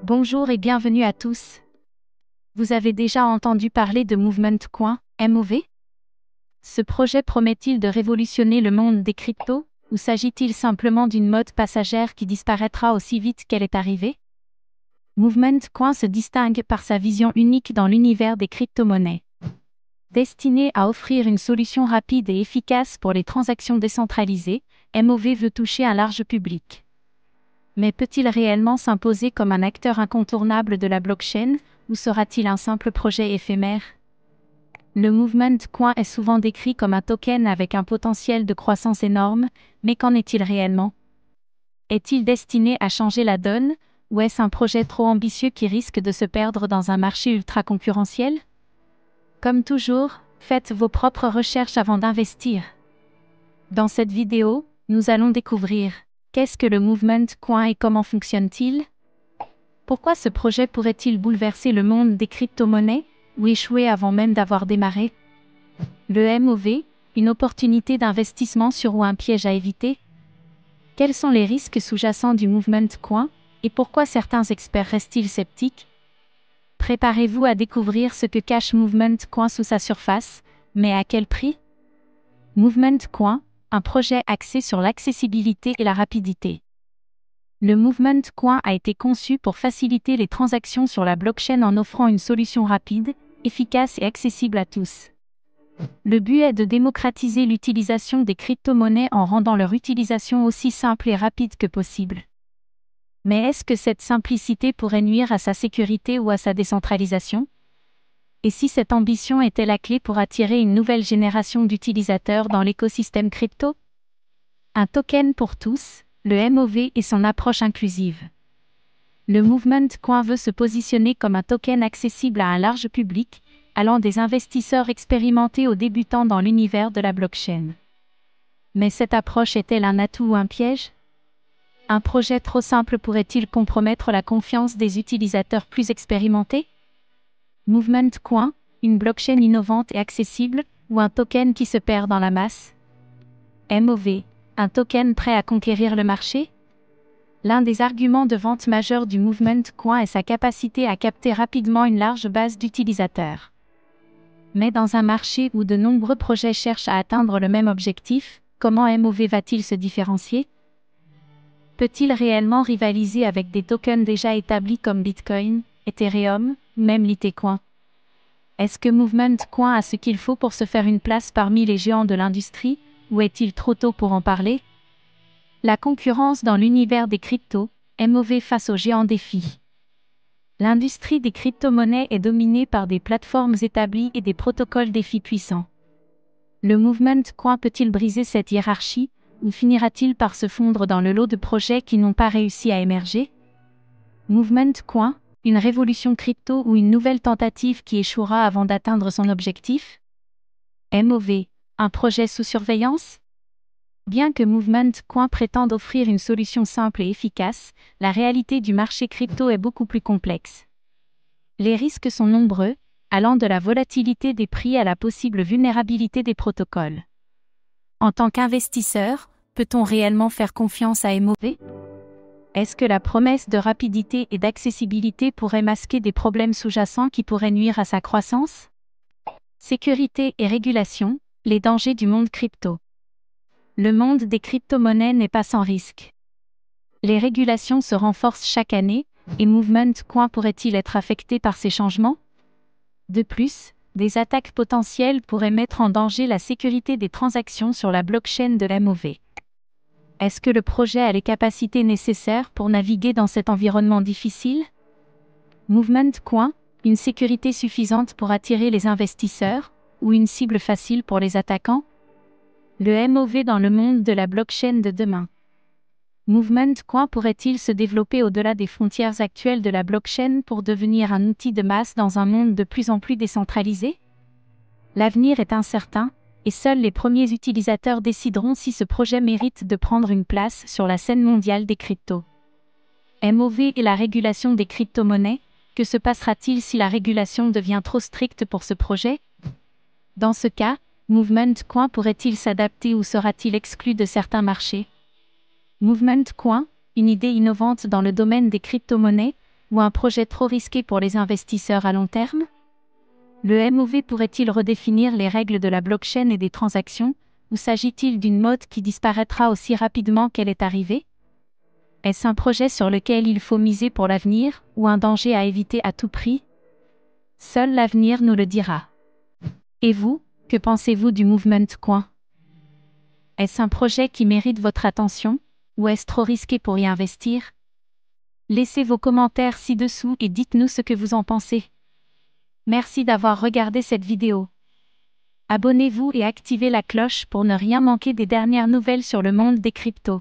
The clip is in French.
Bonjour et bienvenue à tous. Vous avez déjà entendu parler de Movement Coin, MOV? Ce projet promet-il de révolutionner le monde des cryptos, ou s'agit-il simplement d'une mode passagère qui disparaîtra aussi vite qu'elle est arrivée? Movement Coin se distingue par sa vision unique dans l'univers des crypto-monnaies. Destinée à offrir une solution rapide et efficace pour les transactions décentralisées, MOV veut toucher un large public. Mais peut-il réellement s'imposer comme un acteur incontournable de la blockchain, ou sera-t-il un simple projet éphémère? Le Movement Coin est souvent décrit comme un token avec un potentiel de croissance énorme, mais qu'en est-il réellement? Est-il destiné à changer la donne, ou est-ce un projet trop ambitieux qui risque de se perdre dans un marché ultra concurrentiel? Comme toujours, faites vos propres recherches avant d'investir. Dans cette vidéo, nous allons découvrir qu'est-ce que le Movement Coin et comment fonctionne-t-il? Pourquoi ce projet pourrait-il bouleverser le monde des crypto-monnaies, ou échouer avant même d'avoir démarré? Le MOV, une opportunité d'investissement sur ou un piège à éviter? Quels sont les risques sous-jacents du Movement Coin, et pourquoi certains experts restent-ils sceptiques? Préparez-vous à découvrir ce que cache Movement Coin sous sa surface, mais à quel prix? Movement Coin, un projet axé sur l'accessibilité et la rapidité. Le Movement Coin a été conçu pour faciliter les transactions sur la blockchain en offrant une solution rapide, efficace et accessible à tous. Le but est de démocratiser l'utilisation des crypto-monnaies en rendant leur utilisation aussi simple et rapide que possible. Mais est-ce que cette simplicité pourrait nuire à sa sécurité ou à sa décentralisation? Et si cette ambition était la clé pour attirer une nouvelle génération d'utilisateurs dans l'écosystème crypto? Un token pour tous, le MOV et son approche inclusive. Le Movement Coin veut se positionner comme un token accessible à un large public, allant des investisseurs expérimentés aux débutants dans l'univers de la blockchain. Mais cette approche est-elle un atout ou un piège? Un projet trop simple pourrait-il compromettre la confiance des utilisateurs plus expérimentés? Movement Coin, une blockchain innovante et accessible, ou un token qui se perd dans la masse? MOV, un token prêt à conquérir le marché? L'un des arguments de vente majeurs du Movement Coin est sa capacité à capter rapidement une large base d'utilisateurs. Mais dans un marché où de nombreux projets cherchent à atteindre le même objectif, comment MOV va-t-il se différencier? Peut-il réellement rivaliser avec des tokens déjà établis comme Bitcoin, Ethereum, même Litecoin? Est-ce que Movement Coin a ce qu'il faut pour se faire une place parmi les géants de l'industrie, ou est-il trop tôt pour en parler? La concurrence dans l'univers des cryptos, MOV face aux géants défis. L'industrie des crypto-monnaies est dominée par des plateformes établies et des protocoles défis puissants. Le Movement Coin peut-il briser cette hiérarchie, ou finira-t-il par se fondre dans le lot de projets qui n'ont pas réussi à émerger? Movement Coin, une révolution crypto ou une nouvelle tentative qui échouera avant d'atteindre son objectif? MOV, un projet sous surveillance? Bien que Movement Coin prétende offrir une solution simple et efficace, la réalité du marché crypto est beaucoup plus complexe. Les risques sont nombreux, allant de la volatilité des prix à la possible vulnérabilité des protocoles. En tant qu'investisseur, peut-on réellement faire confiance à MOV? Est-ce que la promesse de rapidité et d'accessibilité pourrait masquer des problèmes sous-jacents qui pourraient nuire à sa croissance? Sécurité et régulation, les dangers du monde crypto. Le monde des crypto-monnaies n'est pas sans risque. Les régulations se renforcent chaque année, et Movement Coin pourrait-il être affecté par ces changements? De plus, des attaques potentielles pourraient mettre en danger la sécurité des transactions sur la blockchain de MOV. Est-ce que le projet a les capacités nécessaires pour naviguer dans cet environnement difficile? Movement Coin, une sécurité suffisante pour attirer les investisseurs, ou une cible facile pour les attaquants? Le MOV dans le monde de la blockchain de demain. Movement Coin pourrait-il se développer au-delà des frontières actuelles de la blockchain pour devenir un outil de masse dans un monde de plus en plus décentralisé? L'avenir est incertain, et seuls les premiers utilisateurs décideront si ce projet mérite de prendre une place sur la scène mondiale des cryptos. MOV et la régulation des crypto-monnaies, que se passera-t-il si la régulation devient trop stricte pour ce projet? Dans ce cas, Movement Coin pourrait-il s'adapter ou sera-t-il exclu de certains marchés? Movement Coin, une idée innovante dans le domaine des crypto-monnaies, Ou un projet trop risqué pour les investisseurs à long terme? Le MOV pourrait-il redéfinir les règles de la blockchain et des transactions, ou s'agit-il d'une mode qui disparaîtra aussi rapidement qu'elle est arrivée? Est-ce un projet sur lequel il faut miser pour l'avenir, ou un danger à éviter à tout prix? Seul l'avenir nous le dira. Et vous, que pensez-vous du Movement Coin? Est-ce un projet qui mérite votre attention, ou est-ce trop risqué pour y investir? Laissez vos commentaires ci-dessous et dites-nous ce que vous en pensez. Merci d'avoir regardé cette vidéo. Abonnez-vous et activez la cloche pour ne rien manquer des dernières nouvelles sur le monde des cryptos.